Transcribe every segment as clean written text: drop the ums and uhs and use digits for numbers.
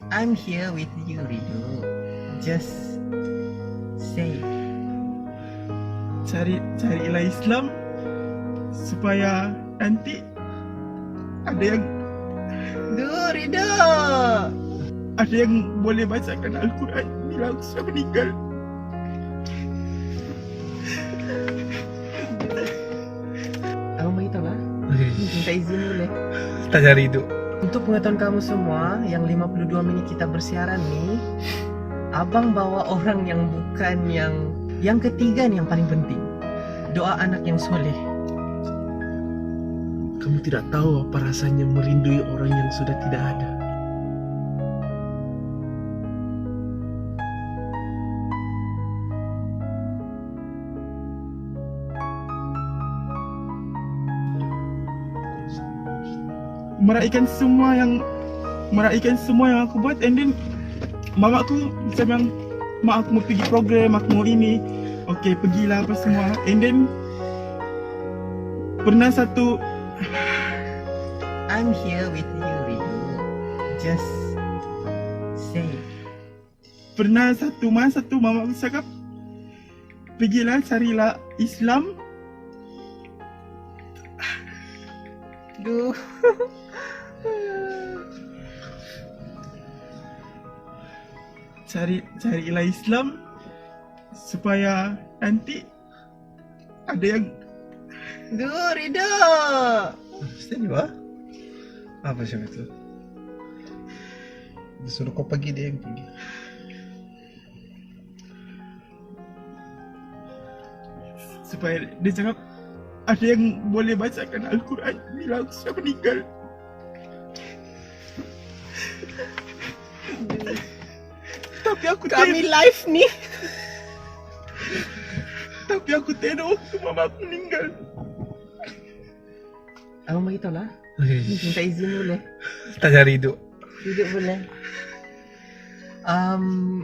I'm here with you, Rido. Just say. Carilah Islam supaya nanti ada yang Rido. boleh bacakan Al-Quran bila aku sudah meninggal. Aku mau itu lah. Minta izin boleh. Tak cari itu. Untuk pengetahuan kamu semua, yang 52 menit kita bersiaran nih, abang bawa orang yang bukan yang ketiga nih yang paling penting. Doa anak yang soleh. Kamu tidak tahu apa rasanya merindui orang yang sudah tidak ada. Meraihkan semua yang aku buat, and then mamaku macam yang mak aku mau pergi program, aku mau ini, okey pergilah apa semua, and then pernah satu I'm here with you, Rido. Just say. pernah satu masa tu mamaku cakap pergilah carilah Islam. Duh. Carilah Islam supaya nanti ada yang Rido. Steady ba? Apa siya itu? Disuruh kau pergi, dia yang pergi. supaya dia cakap ada yang boleh bacakan Al-Quran bila aku sudah meninggal. Tapi aku live nih. Tapi aku tengok waktu mama aku meninggal. Aku mau itu lah. Minta izin boleh. Tak cari itu. Tidak boleh.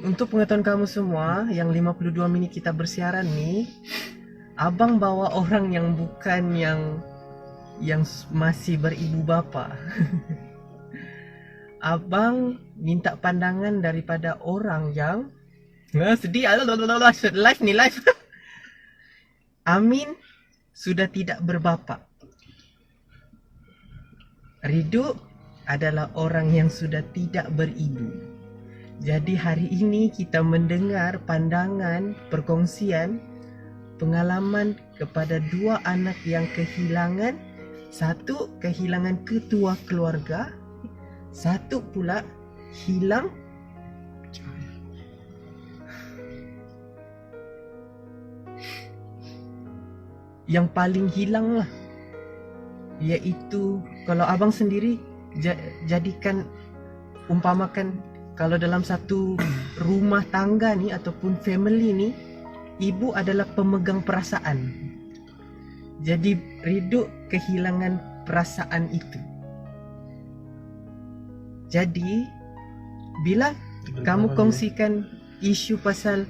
Untuk pengetahuan kamu semua, yang 52 menit kita bersiaran nih, abang bawa orang yang bukan yang masih beribu bapa. Abang minta pandangan daripada orang yang sedih. Live nih, live. Amin sudah tidak berbapa. Rido adalah orang yang sudah tidak beribu. Jadi hari ini kita mendengar pandangan, perkongsian, pengalaman kepada dua anak yang kehilangan. Satu kehilangan ketua keluarga, satu pula hilang yang paling hilang lah, yaitu kalau abang sendiri jadikan umpamakan, kalau dalam satu rumah tangga nih ataupun family nih, ibu adalah pemegang perasaan. Jadi Rido kehilangan perasaan itu. Jadi bila kamu kongsikan isu pasal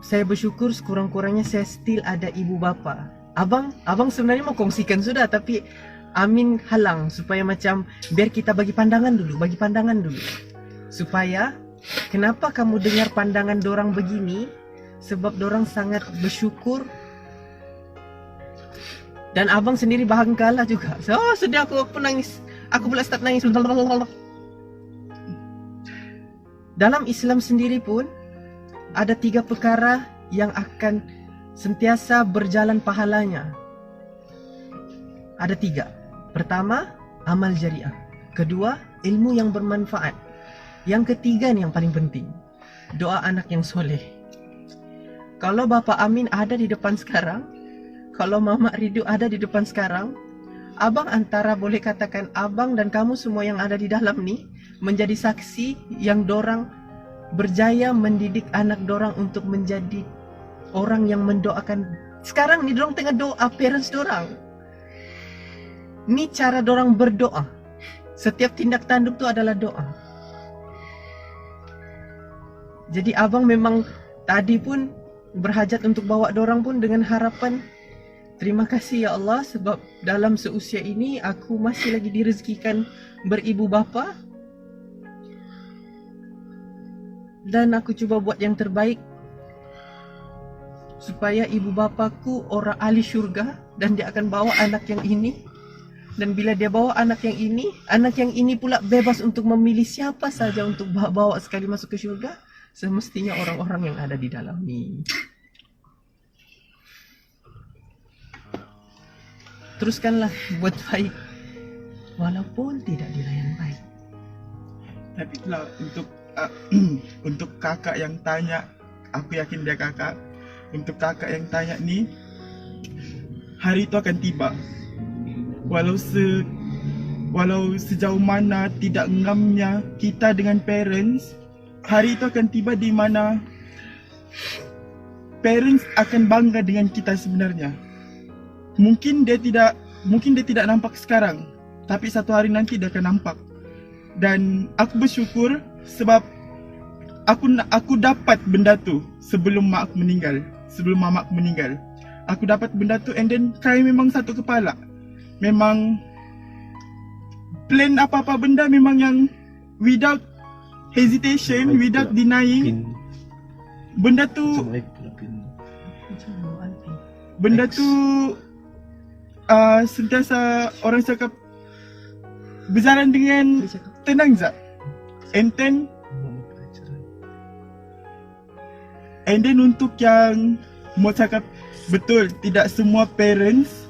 saya bersyukur sekurang-kurangnya saya still ada ibu bapa. Abang sebenarnya mau kongsikan sudah, tapi Amin halang supaya macam biar kita bagi pandangan dulu. Supaya kenapa kamu dengar pandangan dorang begini? Sebab dorang sangat bersyukur. Dan abang sendiri bahagia kalah juga. So, sedih aku pun nangis. Aku pula start nangis. Dalam Islam sendiri pun ada 3 perkara yang akan sentiasa berjalan pahalanya. Ada 3. Pertama, amal jariah. Kedua, ilmu yang bermanfaat. Yang ketiga nih yang paling penting, doa anak yang soleh. Kalau Bapak Amin ada di depan sekarang, kalau Mama Rido ada di depan sekarang, abang antara boleh katakan abang dan kamu semua yang ada di dalam nih menjadi saksi yang dorang berjaya mendidik anak dorang untuk menjadi orang yang mendoakan. Sekarang nih dorang tengah doa parents dorang. Ini cara dorang berdoa. Setiap tindak tanduk tu adalah doa. Jadi abang memang tadi pun berhajat untuk bawa dorang pun dengan harapan, terima kasih ya Allah sebab dalam seusia ini aku masih lagi direzekikan beribu bapa. dan aku cuba buat yang terbaik supaya ibu bapaku orang ahli syurga, dan dia akan bawa anak yang ini. Dan bila dia bawa anak yang ini pula bebas untuk memilih siapa saja untuk bawa sekali masuk ke syurga, semestinya orang-orang yang ada di dalam ni. Teruskanlah buat baik walaupun tidak dilayan baik. Tapi itulah untuk kakak yang tanya, aku yakin dia kakak. Untuk kakak yang tanya ni, hari itu akan tiba. Walau sejauh mana tidak ngamnya kita dengan parents, hari itu akan tiba di mana parents akan bangga dengan kita sebenarnya. Mungkin dia tidak nampak sekarang, tapi satu hari nanti dia akan nampak. Dan aku bersyukur sebab aku dapat benda tu sebelum mak aku meninggal, sebelum mama aku meninggal. Aku dapat benda tu, and then kami memang satu kepala. Memang plan apa-apa benda memang yang without hesitation, without denying. Benda tu sentiasa orang cakap berjalan dengan tenang Zak. And then untuk yang mau cakap betul, tidak semua parents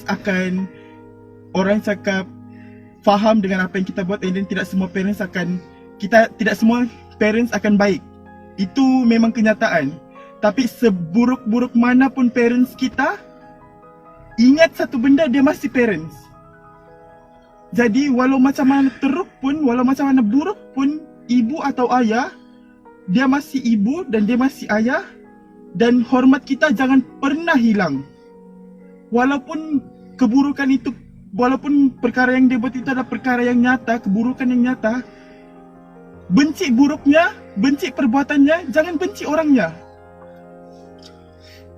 akan orang cakap faham dengan apa yang kita buat, and then tidak semua parents akan baik. Itu memang kenyataan. Tapi seburuk-buruk manapun parents kita, ingat satu benda, dia masih parents. Jadi walau macam mana teruk pun, walau macam mana buruk pun ibu atau ayah, dia masih ibu dan dia masih ayah, dan hormat kita jangan pernah hilang. Walaupun keburukan itu, walaupun perkara yang dia buat itu adalah perkara yang nyata, keburukan yang nyata, benci buruknya, benci perbuatannya, jangan benci orangnya.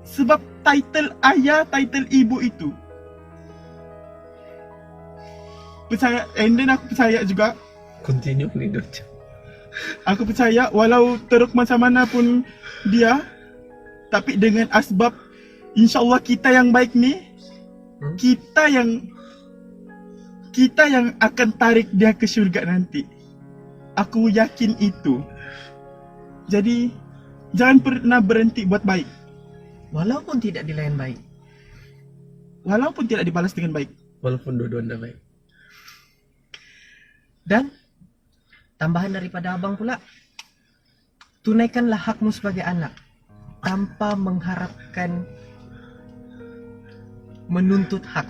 Sebab title ayah, title ibu itu, percaya, and then aku percaya juga, continue ni Dok. aku percaya walau teruk macam mana pun dia, tapi dengan asbab insyaAllah kita yang baik ni, kita yang akan tarik dia ke syurga nanti. Aku yakin itu. Jadi jangan pernah berhenti buat baik, Walaupun tidak dilayan baik. walaupun tidak dibalas dengan baik. Walaupun dua-dua anda baik. Dan tambahan daripada abang pula, tunaikanlah hakmu sebagai anak tanpa mengharapkan menuntut hak.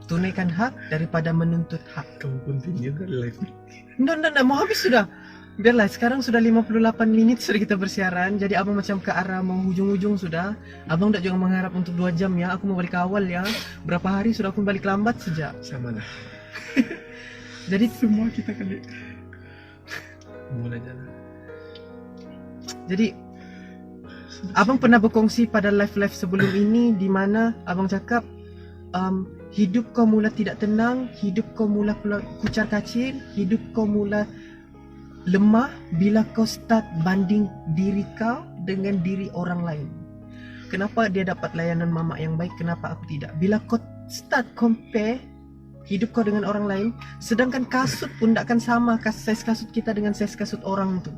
Tunaikan hak daripada menuntut hak. Kamu continue kan live ni? Nggak, mau habis sudah. Biarlah, sekarang sudah 58 minit sudah kita bersiaran. Jadi abang macam ke arah mau hujung-hujung sudah. Abang tak jangan mengharap untuk 2 jam ya. Aku mau balik ke awal ya. Berapa hari sudah aku balik lambat sejak. Sama lah. Jadi Semua kita kali. Mulai jalan. Jadi abang pernah berkongsi pada live-live sebelum ini di mana abang cakap hidup kau mula tidak tenang, hidup kau mula kucar kacir, hidup kau mula lemah bila kau start banding diri kau dengan diri orang lain. Kenapa dia dapat layanan mama yang baik, kenapa aku tidak? Bila kau start compare hidup kau dengan orang lain, sedangkan kasut pun tak akan sama size kasut kita dengan size kasut orang tu.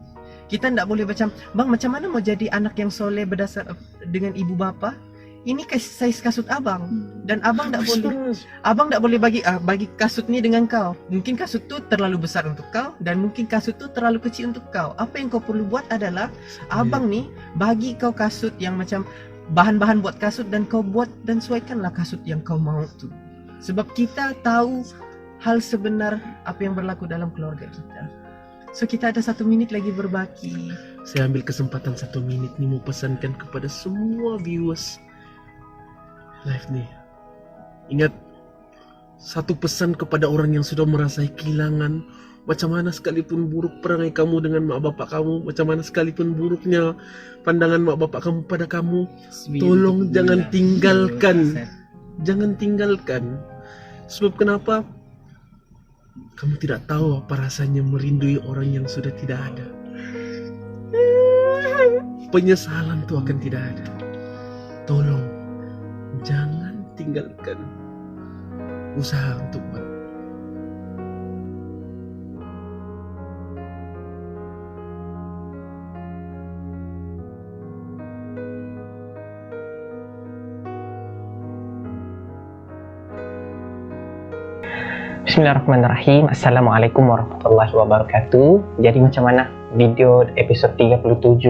Kita tak boleh macam, bang macam mana mau jadi anak yang soleh berdasar dengan ibu bapa? Ini size kasut abang, dan abang tak boleh bagi kasut ni dengan kau. Mungkin kasut tu terlalu besar untuk kau, dan mungkin kasut tu terlalu kecil untuk kau. Apa yang kau perlu buat adalah abang ni bagi kau kasut yang macam bahan-bahan buat kasut, dan kau buat dan sesuaikanlah kasut yang kau mahu tu. Sebab kita tahu hal sebenar apa yang berlaku dalam keluarga kita. So kita ada 1 minit lagi berbaki. Saya ambil kesempatan 1 minit ni mau pesankan kepada semua viewers live ni. Ingat, satu pesan kepada orang yang sudah merasai kehilangan, macam mana sekalipun buruk perangai kamu dengan mak bapak kamu, macam mana sekalipun buruknya pandangan mak bapak kamu pada kamu, tolong jangan tinggalkan. Jangan tinggalkan. Sebab kenapa? Kamu tidak tahu apa rasanya merindui orang yang sudah tidak ada. penyesalan tuh akan tidak ada. Tolong jangan tinggalkan usaha untuk buat. Bismillahirrahmanirrahim. Assalamualaikum warahmatullahi wabarakatuh. Jadi macam mana video episode 37?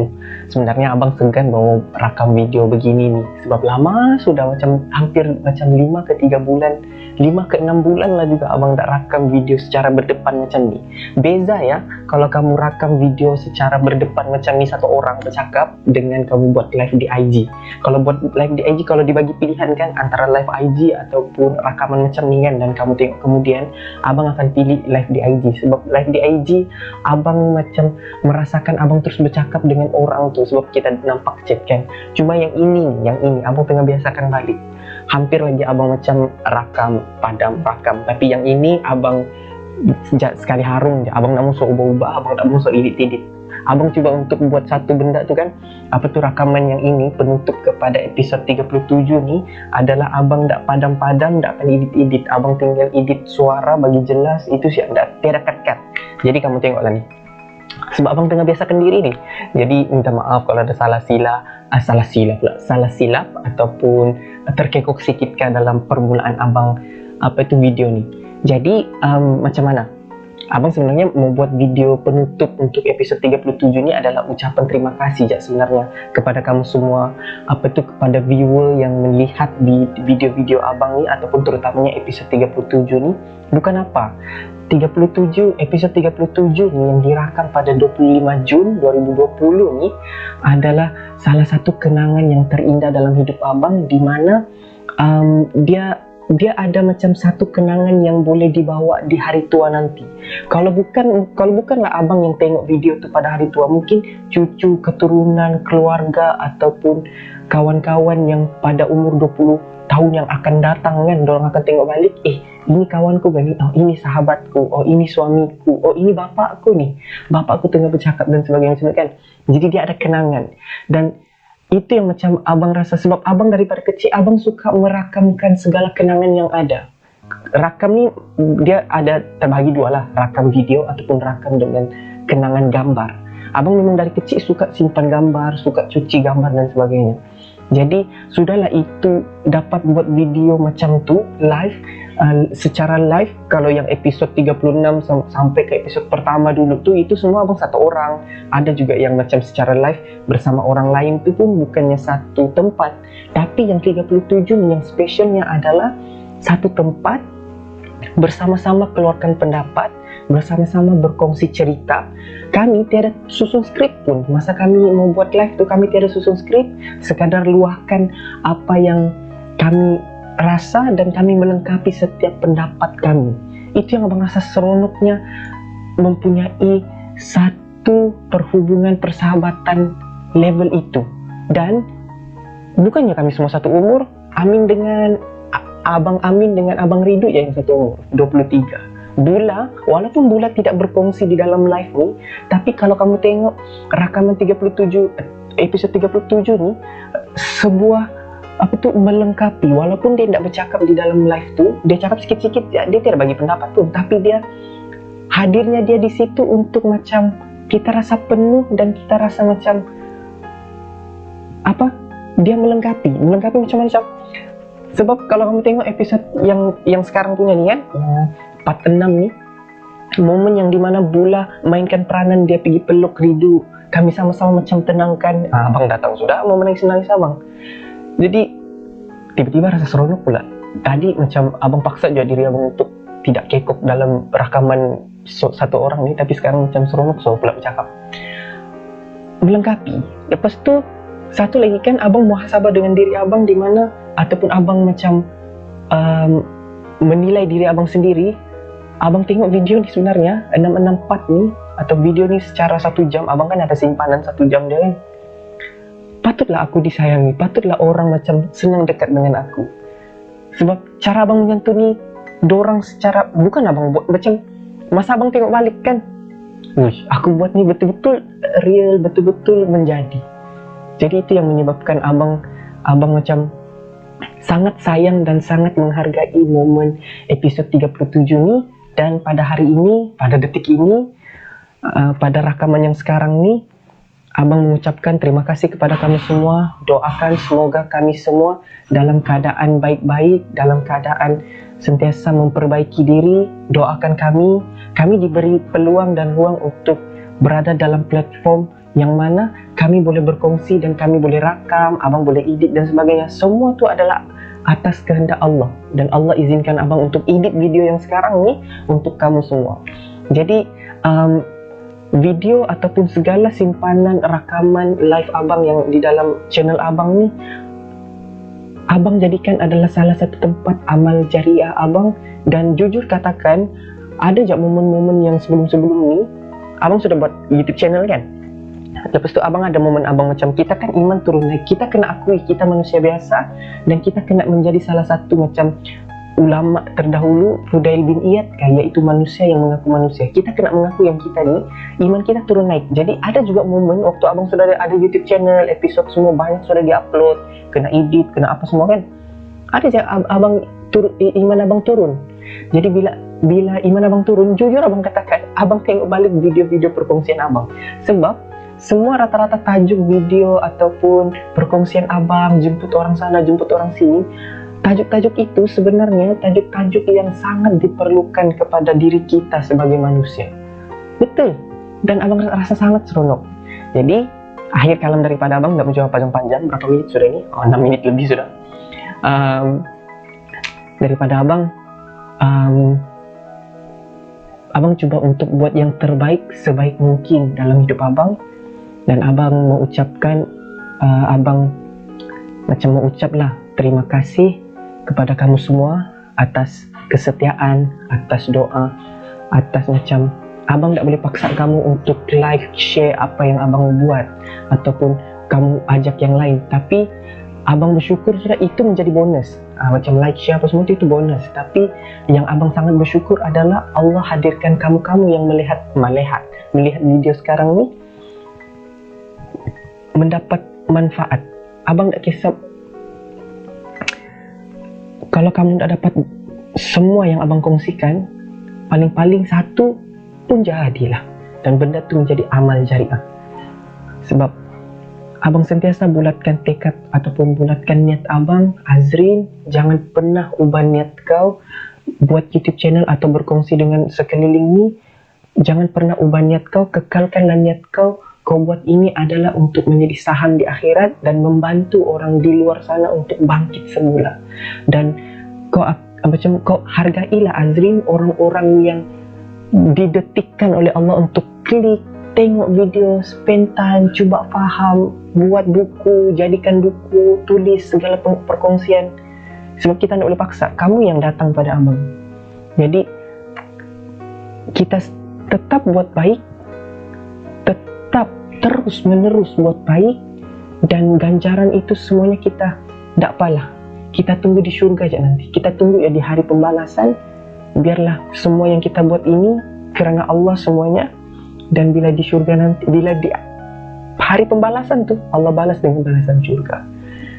Sebenarnya abang segan mau rakam video begini nih, sebab lama sudah, macam hampir macam 5 ke 3 bulan, 5 ke 6 bulan lah juga abang tak rakam video secara berdepan macam ni. Beza ya kalau kamu rakam video secara berdepan macam ni, satu orang bercakap, dengan kamu buat live di IG. Kalau buat live di IG, kalau dibagi pilihan kan antara live IG ataupun rakaman macam ni kan, dan kamu tengok kemudian, abang akan pilih live di IG. Sebab live di IG abang macam merasakan abang terus bercakap dengan orang tu, sebab kita nampak chat kan. Cuma yang ini abang tengah biasakan balik. Hampir lagi abang macam rakam, tapi yang ini abang sekali harung je. Abang nak musuh ubah-ubah, abang tak musuh edit-edit. Abang cuba untuk buat satu benda tu kan, apa tu rakaman yang ini penutup kepada episod 37 ni adalah abang tak padam-padam, tak akan edit-edit. Abang tinggal edit suara bagi jelas, itu siap, tiada cut-cut. Jadi kamu tengoklah ni, sebab abang tengah biasakan diri ni. Jadi minta maaf kalau ada salah silap ataupun terkekok sikit kan dalam permulaan abang video ni. Jadi macam mana? Abang sebenarnya membuat video penutup untuk episod 37 ni adalah ucapan terima kasih je sebenarnya kepada kamu semua, kepada viewer yang melihat di video-video abang ni, ataupun terutamanya episod 37 ni. Bukan apa, episod 37 ni yang dirakam pada 25 Jun 2020 ni adalah salah satu kenangan yang terindah dalam hidup abang, di mana dia ada macam satu kenangan yang boleh dibawa di hari tua nanti. Kalau bukanlah abang yang tengok video tu pada hari tua, mungkin cucu, keturunan, keluarga ataupun kawan-kawan yang pada umur 20 tahun yang akan datang kan, dorang akan tengok balik, ini kawanku kan, oh ini sahabatku, oh ini suamiku, oh ini bapakku nih, bapakku tengah bercakap dan sebagainya kan. Jadi dia ada kenangan, dan itu yang macam abang rasa, sebab abang daripada kecil abang suka merakamkan segala kenangan yang ada. Rakam ni dia ada terbagi dua lah, rakam video ataupun rakam dengan kenangan gambar. Abang memang dari kecil suka simpan gambar, suka cuci gambar dan sebagainya. Jadi sudahlah itu dapat buat video macam tu live, secara live. Kalau yang episod 36 sampai ke episod pertama dulu tu, itu semua abang satu orang. Ada juga yang macam secara live bersama orang lain tu pun bukannya satu tempat. Tapi yang 37 ni yang spesialnya adalah satu tempat, bersama-sama keluarkan pendapat, bersama-sama berkongsi cerita. Kami tiada susun skrip pun. Masa kami mau buat live tu, kami tiada susun skrip, sekadar luahkan apa yang kami rasa dan kami melengkapi setiap pendapat kami. Itu yang abang rasa seronoknya, mempunyai satu perhubungan persahabatan level itu. Dan bukannya kami semua satu umur, Abang Amin dengan Abang Ridu ya yang satu umur, 23. Bula, walaupun Bula tidak berkongsi di dalam live ni, tapi kalau kamu tengok rakaman 37 episod 37 ni, sebuah melengkapi. Walaupun dia tidak bercakap di dalam live tu, dia cakap sikit-sikit, dia tidak bagi pendapat pun, tapi dia hadirnya dia di situ untuk macam kita rasa penuh dan kita rasa macam dia melengkapi macam-macam. Sebab kalau kamu tengok episod yang sekarang punya ni kan, yang 46 ni, momen yang dimana Bula mainkan peranan dia pergi peluk Ridu, kami sama-sama macam tenangkan. Abang dah tahu sudah mau menangis abang. Jadi tiba-tiba rasa seronok pula. Tadi macam abang paksa juga diri abang untuk tidak kekok dalam rakaman satu orang ni, tapi sekarang macam seronok pula bercakap. Melengkapi. Lepas tu satu lagi kan, abang muhasabah dengan diri abang, di mana ataupun abang macam menilai diri abang sendiri. Abang tengok video ni sebenarnya 664 ni, atau video ni secara 1 jam, abang kan ada simpanan 1 jam dia kan. Patutlah aku disayangi, patutlah orang macam senang dekat dengan aku. Sebab cara abang menyantuni dorang secara, bukan abang buat macam, masa abang tengok balik kan, aku buat ni betul-betul real, betul-betul menjadi. Jadi itu yang menyebabkan abang macam sangat sayang dan sangat menghargai momen episod 37 ni. Dan pada hari ini, pada detik ini, pada rakaman yang sekarang ni, abang mengucapkan terima kasih kepada kami semua. Doakan semoga kami semua dalam keadaan baik-baik, dalam keadaan sentiasa memperbaiki diri. Doakan kami diberi peluang dan ruang untuk berada dalam platform yang mana kami boleh berkongsi dan kami boleh rakam, abang boleh edit dan sebagainya. Semua tu adalah atas kehendak Allah, dan Allah izinkan abang untuk edit video yang sekarang ni untuk kamu semua. Jadi video ataupun segala simpanan rakaman live abang yang di dalam channel abang ni, abang jadikan adalah salah satu tempat amal jariah abang. Dan jujur katakan, ada je momen-momen yang sebelum-sebelum ni abang sudah buat YouTube channel kan. Lepas tu abang ada momen abang macam, kita kan iman turun naik, kita kena akui kita manusia biasa dan kita kena menjadi salah satu macam ulama terdahulu Fudail bin Iyad kan, iaitu manusia yang mengaku manusia. Kita kena mengaku yang kita ni iman kita turun naik. Jadi ada juga momen waktu abang sudah ada YouTube channel, episod semua banyak sudah diupload, kena edit, kena apa semua kan, ada je abang iman abang turun. Jadi bila iman abang turun, jujur abang katakan, abang tengok balik video-video perkongsian abang, sebab semua rata-rata tajuk video ataupun perkongsian abang, jemput orang sana, jemput orang sini, tajuk-tajuk itu sebenarnya tajuk-tajuk yang sangat diperlukan kepada diri kita sebagai manusia. Betul. Dan abang rasa sangat seronok. Jadi akhir kalam daripada abang, nggak menjawab panjang-panjang. Berapa menit sudah ini? 6 menit lebih sudah. Daripada abang, abang coba untuk buat yang terbaik sebaik mungkin dalam hidup abang. Dan abang mengucapkan, abang macam mengucaplah terima kasih kepada kamu semua atas kesetiaan, atas doa, atas macam abang tak boleh paksa kamu untuk like, share apa yang abang buat ataupun kamu ajak yang lain, tapi abang bersyukur sudah itu menjadi bonus. Macam like, share apa semua itu bonus, tapi yang abang sangat bersyukur adalah Allah hadirkan kamu-kamu yang melihat video sekarang ni mendapat manfaat. Abang tak kisah kalau kamu tak dapat semua yang abang kongsikan, paling-paling satu pun jadilah, dan benda tu menjadi amal jariah. Sebab abang sentiasa bulatkan tekad ataupun bulatkan niat abang, Azrin, jangan pernah ubah niat kau buat YouTube channel atau berkongsi dengan sekeliling ni. Jangan pernah ubah niat kau, kekalkanlah niat kau. Kau buat ini adalah untuk menjadi saham di akhirat dan membantu orang di luar sana untuk bangkit semula. Dan kau hargailah Azrin, orang-orang yang didetikkan oleh Allah untuk klik, tengok video, spend time, cuba faham, buat buku, jadikan buku, tulis segala perkongsian. Sebab kita tak boleh paksa, kamu yang datang pada abang. Jadi kita tetap buat baik, tetap terus menerus buat baik, dan ganjaran itu semuanya kita tak apalah, kita tunggu di syurga aja nanti. Kita tunggu ya di hari pembalasan. Biarlah semua yang kita buat ini kerana Allah semuanya, dan bila di syurga nanti, bila di hari pembalasan tuh Allah balas dengan balasan syurga.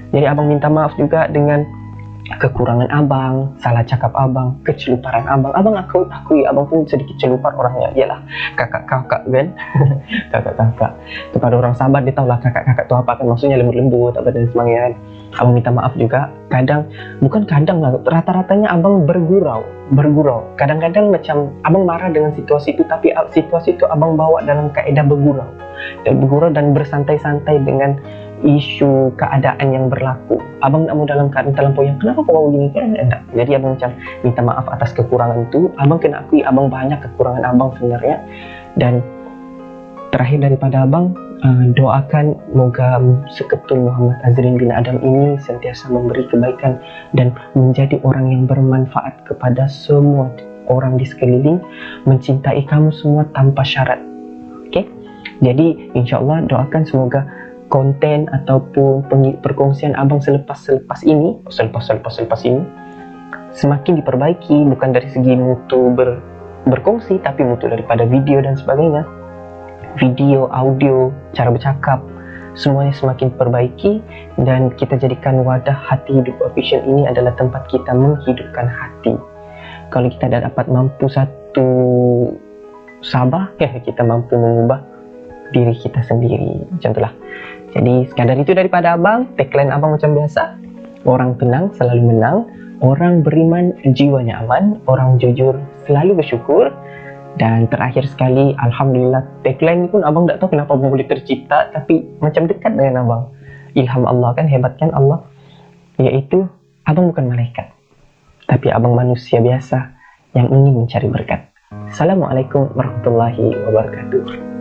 Jadi abang minta maaf juga dengan kekurangan abang, salah cakap abang, keceluparan abang. Abang akui abang pun sedikit celupar orangnya. Yalah, kakak-kakak kan. Kakak-kakak. Kepada orang sabar dia tahulah kakak-kakak tu apa kan, maksudnya lembut-lembut apa dan sebagainya kan. Abang minta maaf juga. Kadang, bukan kadang lah, rata-ratanya abang bergurau. Kadang-kadang macam abang marah dengan situasi itu, tapi situasi itu abang bawa dalam kaedah bergurau dan bersantai-santai dengan isu keadaan yang berlaku. Abang tak mau dalam keadaan terlampau yang kenapa kau begini kan, enggak. Jadi abang macam minta maaf atas kekurangan itu. Abang kena akui abang banyak kekurangan abang sebenarnya. Dan terakhir daripada abang, doakan moga Seketul Muhammad Azrin bin Adam ini sentiasa memberi kebaikan dan menjadi orang yang bermanfaat kepada semua orang di sekeliling, mencintai kamu semua tanpa syarat. Okey? Jadi insya-Allah doakan semoga konten ataupun perkongsian abang selepas ini semakin diperbaiki, bukan dari segi mutu berkongsi, tapi mutu daripada video dan sebagainya. Video, audio, cara bercakap, semuanya semakin perbaiki, dan kita jadikan wadah Hati Hidup Official ini adalah tempat kita menghidupkan hati. Kalau kita dah dapat mampu satu sabar, kita mampu mengubah diri kita sendiri. Macam itulah. Jadi sekadar itu daripada abang. Tagline abang macam biasa, orang tenang selalu menang, orang beriman jiwanya aman, orang jujur selalu bersyukur. Dan terakhir sekali, alhamdulillah, tagline ni pun abang tak tahu kenapa abang boleh tercipta, tapi macam dekat dengan abang. Ilham Allah kan, hebat kan Allah. Iaitu, abang bukan malaikat, tapi abang manusia biasa yang ingin mencari berkat. Assalamualaikum warahmatullahi wabarakatuh.